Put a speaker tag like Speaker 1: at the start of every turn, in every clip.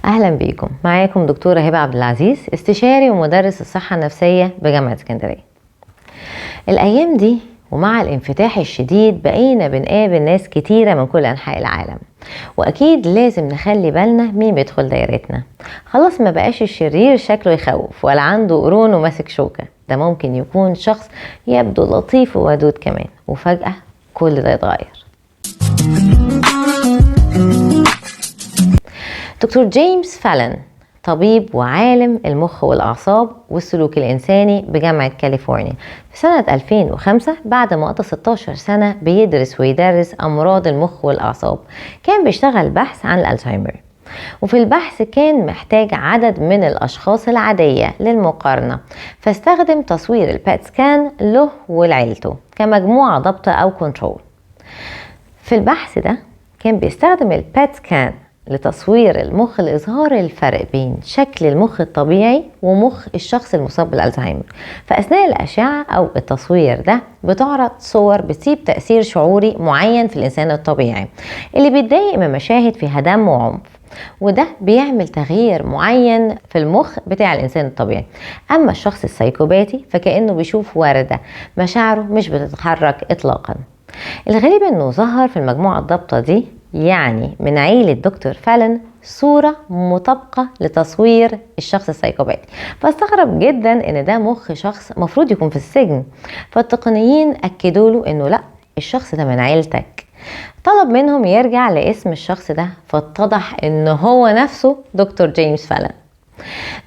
Speaker 1: اهلا بيكم. معاكم دكتوره هبه عبد العزيز، استشاري ومدرس الصحه النفسيه بجامعه اسكندريه. الايام دي ومع الانفتاح الشديد بقينا بنقابل ناس كتيره من كل انحاء العالم، واكيد لازم نخلي بالنا مين بيدخل دايرتنا. خلاص ما بقاش الشرير شكله يخوف ولا عنده قرون وماسك شوكه، ده ممكن يكون شخص يبدو لطيف وودود كمان، وفجاه كل ده يتغير. دكتور جيمس فالن، طبيب وعالم المخ والأعصاب والسلوك الإنساني بجامعة كاليفورنيا، في سنة 2005 بعد ما قضى 16 سنة بيدرس ويدرس أمراض المخ والأعصاب، كان بيشتغل بحث عن الألزهايمر. وفي البحث كان محتاج عدد من الأشخاص العادية للمقارنة، فاستخدم تصوير البات سكان له ولعيلته كمجموعة ضبط أو كنترول. في البحث ده كان بيستخدم البات سكان لتصوير المخ لإظهار الفرق بين شكل المخ الطبيعي ومخ الشخص المصاب بالألزهايمر. فأثناء الأشعة أو التصوير ده بتعرض صور بتسيب تأثير شعوري معين في الإنسان الطبيعي اللي بيتضايق من مشاهد فيها دم وعنف، وده بيعمل تغيير معين في المخ بتاع الإنسان الطبيعي. أما الشخص السايكوباتي فكأنه بيشوف وردة، مشاعره مش بتتحرك إطلاقا. الغريب انه ظهر في المجموعة الضبطة دي، يعني من عيلة دكتور فالن، صورة مطابقة لتصوير الشخص السايكوباتي، فاستغرب جدا ان ده مخ شخص مفروض يكون في السجن. فالتقنيين اكدوا له انه لا، الشخص ده من عيلتك. طلب منهم يرجع لاسم الشخص ده، فاتضح انه هو نفسه دكتور جيمس فالن.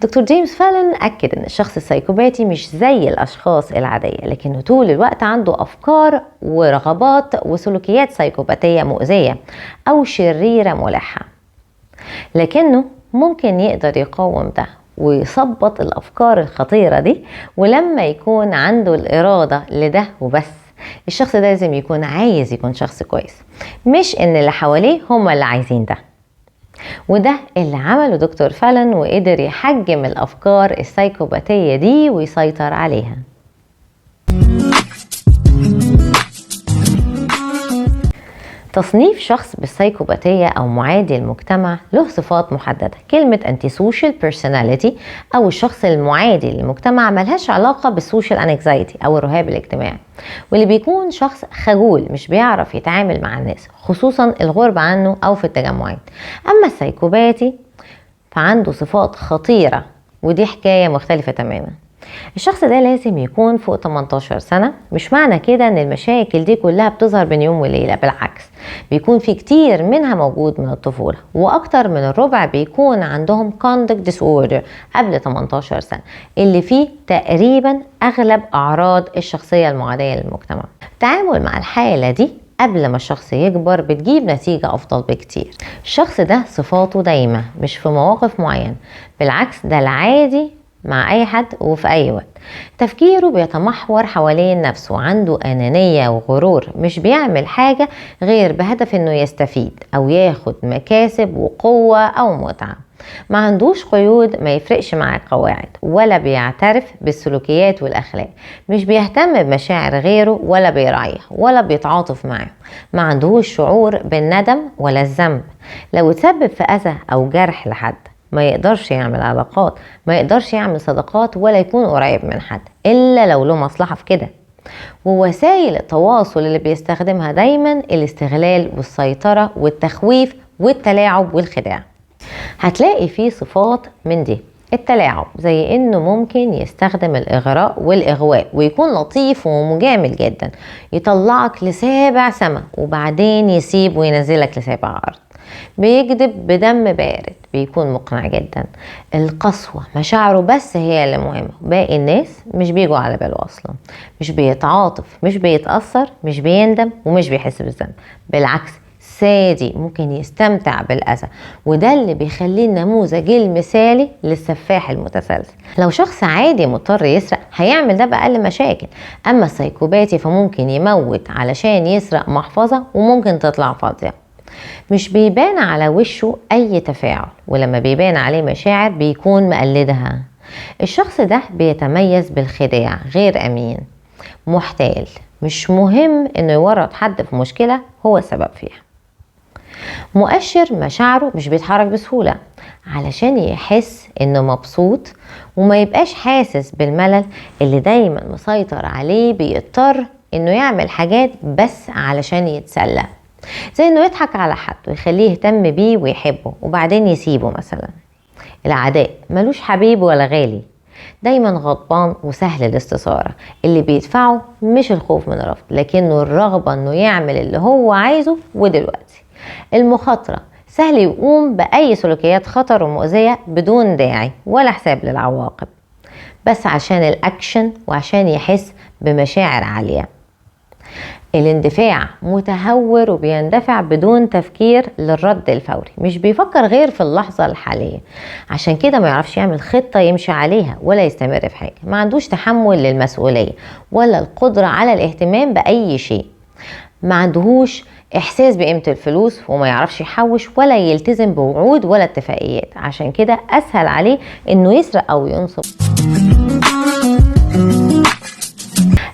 Speaker 1: دكتور جيمس فالن أكد أن الشخص السايكوباتي مش زي الأشخاص العادية، لكنه طول الوقت عنده أفكار ورغبات وسلوكيات سايكوباتية مؤذية أو شريرة ملحة، لكنه ممكن يقدر يقاوم ده ويثبط الأفكار الخطيرة دي. ولما يكون عنده الإرادة لده وبس، الشخص ده لازم يكون عايز يكون شخص كويس، مش إن اللي حواليه هم اللي عايزين ده. وده اللي عمله دكتور فالن، وقدر يحجم الأفكار السايكوباتية دي ويسيطر عليها. تصنيف شخص بالسايكوباتية أو معادي المجتمع له صفات محددة. كلمة antisocial personality أو الشخص المعادي للمجتمع ملهاش علاقة بالسوشيال انكزايتي أو الرهاب الاجتماعي، واللي بيكون شخص خجول مش بيعرف يتعامل مع الناس، خصوصا الغربة عنه أو في التجمعات. أما السايكوباتي فعنده صفات خطيرة، ودي حكاية مختلفة تماما. الشخص ده لازم يكون فوق 18 سنة. مش معنى كده ان المشاكل دي كلها بتظهر بين يوم وليلة، بالعكس بيكون في كتير منها موجود من الطفولة، واكتر من الربع بيكون عندهم conduct disorder قبل 18 سنة، اللي فيه تقريبا اغلب اعراض الشخصية المعادية للمجتمع. التعامل مع الحالة دي قبل ما الشخص يكبر بتجيب نتيجة أفضل بكتير. الشخص ده صفاته دايمة مش في مواقف معينة، بالعكس ده العادي مع أي حد وفي أي وقت. تفكيره بيتمحور حوالين نفسه، عنده أنانية وغرور، مش بيعمل حاجة غير بهدف إنه يستفيد أو ياخد مكاسب وقوة أو متعة. ما عندوش قيود، ما يفرقش مع القواعد، ولا بيعترف بالسلوكيات والأخلاق، مش بيهتم بمشاعر غيره ولا بيراعيها ولا بيتعاطف معه. ما عندوش شعور بالندم ولا الذنب لو تسبب في أذى أو جرح لحد. ما يقدرش يعمل علاقات، ما يقدرش يعمل صداقات ولا يكون قريب من حد إلا لو له مصلحة في كده. ووسائل التواصل اللي بيستخدمها دايما الاستغلال والسيطرة والتخويف والتلاعب والخداع. هتلاقي فيه صفات من دي. التلاعب زي انه ممكن يستخدم الاغراء والاغواء ويكون لطيف ومجامل جدا، يطلعك لسابع سما وبعدين يسيب وينزلك لسابع ارض. بيكذب بدم بارد، بيكون مقنع جدا. القسوة مشاعره بس هي اللي مهمة، باقي الناس مش بيجوا على باله اصلا. مش بيتعاطف، مش بيتأثر، مش بيندم ومش بيحس بالذنب، بالعكس سادي، ممكن يستمتع بالأذى. وده اللي بيخليه النموذج المثالي للسفاح المتسلسل. لو شخص عادي مضطر يسرق هيعمل ده بأقل مشاكل، أما السايكوباتي فممكن يموت علشان يسرق محفظة وممكن تطلع فاضية. مش بيبان على وشه أي تفاعل، ولما بيبان عليه مشاعر بيكون مقلدها. الشخص ده بيتميز بالخداع، غير أمين، محتال، مش مهم إنه يورط حد في مشكلة هو السبب فيها. مؤشر مشاعره مش بيتحرك بسهولة علشان يحس انه مبسوط وما يبقاش حاسس بالملل اللي دايما مسيطر عليه، بيضطر انه يعمل حاجات بس علشان يتسلى، زي انه يضحك على حد ويخليه يهتم بيه ويحبه وبعدين يسيبه مثلا. العداء ملوش حبيب ولا غالي، دايما غضبان وسهل الاستثارة، اللي بيدفعه مش الخوف من الرفض لكنه الرغبة انه يعمل اللي هو عايزه ودلوقتي. المخاطرة سهل يقوم بأي سلوكيات خطر ومؤذية بدون داعي ولا حساب للعواقب، بس عشان الأكشن وعشان يحس بمشاعر عالية. الاندفاع متهور وبيندفع بدون تفكير للرد الفوري، مش بيفكر غير في اللحظة الحالية، عشان كده ما يعرفش يعمل خطة يمشي عليها ولا يستمر في حاجة. ما عندوش تحمل للمسؤولية ولا القدرة على الاهتمام بأي شيء. ما عندهوش احساس بقيمة الفلوس وما يعرفش يحوش ولا يلتزم بوعود ولا اتفاقيات، عشان كده اسهل عليه انه يسرق او ينصب.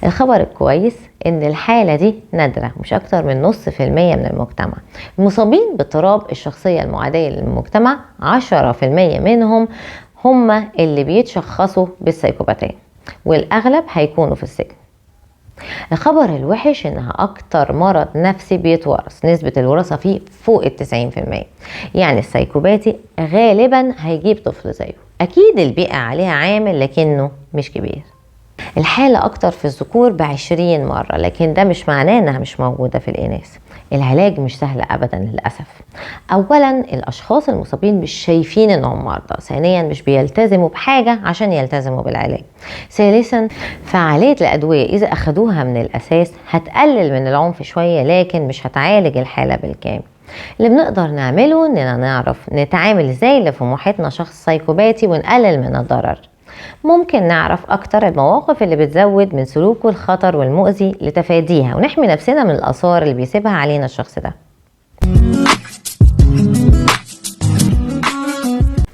Speaker 1: الخبر الكويس ان الحالة دي نادرة، مش اكتر من 0.5% من المجتمع. المصابين باضطراب الشخصية المعادية للمجتمع 10% منهم هم اللي بيتشخصوا بالسيكوباتية، والاغلب هيكونوا في السجن. الخبر الوحش انها اكتر مرض نفسي بيتورث، نسبة الوراثة فيه فوق 90%. يعني السايكوباتي غالبا هيجيب طفل زيه. اكيد البيئة عليها عامل لكنه مش كبير. الحالة اكتر في الذكور ب20 مرة، لكن ده مش معناه انها مش موجودة في الاناث. العلاج مش سهل ابدا للأسف. اولا الاشخاص المصابين مش شايفين انهم مرضى، ثانيا مش بيلتزموا بحاجة عشان يلتزموا بالعلاج، ثالثا فعالية الادوية اذا اخدوها من الاساس هتقلل من العنف شوية لكن مش هتعالج الحالة بالكامل. اللي بنقدر نعمله اننا نعرف نتعامل ازاي اللي في محيطنا شخص سايكوباتي ونقلل من الضرر. ممكن نعرف اكتر المواقف اللي بتزود من سلوكه الخطر والمؤذي لتفاديها ونحمي نفسنا من الاثار اللي بيسيبها علينا الشخص ده.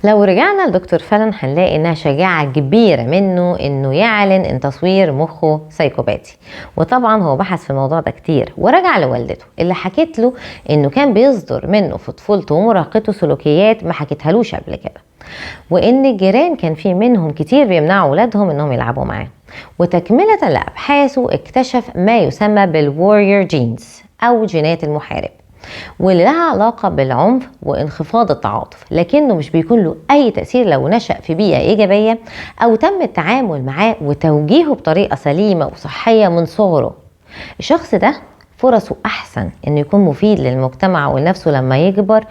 Speaker 1: لو رجعنا لدكتور فالون هنلاقي انها شجاعة كبيرة منه انه يعلن ان تصوير مخه سايكوباتي، وطبعا هو بحث في الموضوع ده كتير ورجع لوالدته اللي حكت له انه كان بيصدر منه في طفولته ومراهقته سلوكيات ما حكيتهالوش قبل كده، وان الجيران كان في منهم كتير بيمنعوا اولادهم انهم يلعبوا معاه. وتكملة لأبحاثه اكتشف ما يسمى بالواريور جينز او جينات المحارب، واللي لها علاقة بالعنف وانخفاض التعاطف، لكنه مش بيكون له اي تأثير لو نشأ في بيئة ايجابية او تم التعامل معاه وتوجيهه بطريقة سليمة وصحية من صغره. الشخص ده فرصه احسن انه يكون مفيد للمجتمع ولنفسه لما يكبر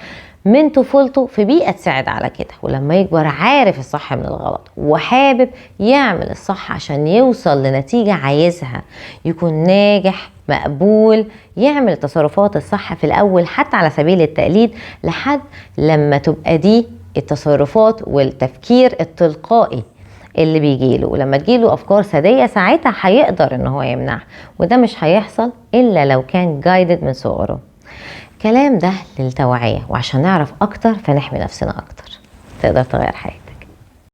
Speaker 1: من طفولته في بيئة تساعد على كده، ولما يكبر عارف الصح من الغلط وحابب يعمل الصح عشان يوصل لنتيجة عايزها، يكون ناجح مقبول، يعمل التصرفات الصح في الأول حتى على سبيل التقليد، لحد لما تبقى دي التصرفات والتفكير التلقائي اللي بيجيله. ولما تجيله أفكار سادية ساعتها هيقدر إن هو يمنعها، وده مش هيحصل إلا لو كان جايدد من صغره. كلام ده للتوعية وعشان نعرف أكتر فنحمي نفسنا أكتر. تقدر تغير حاجة.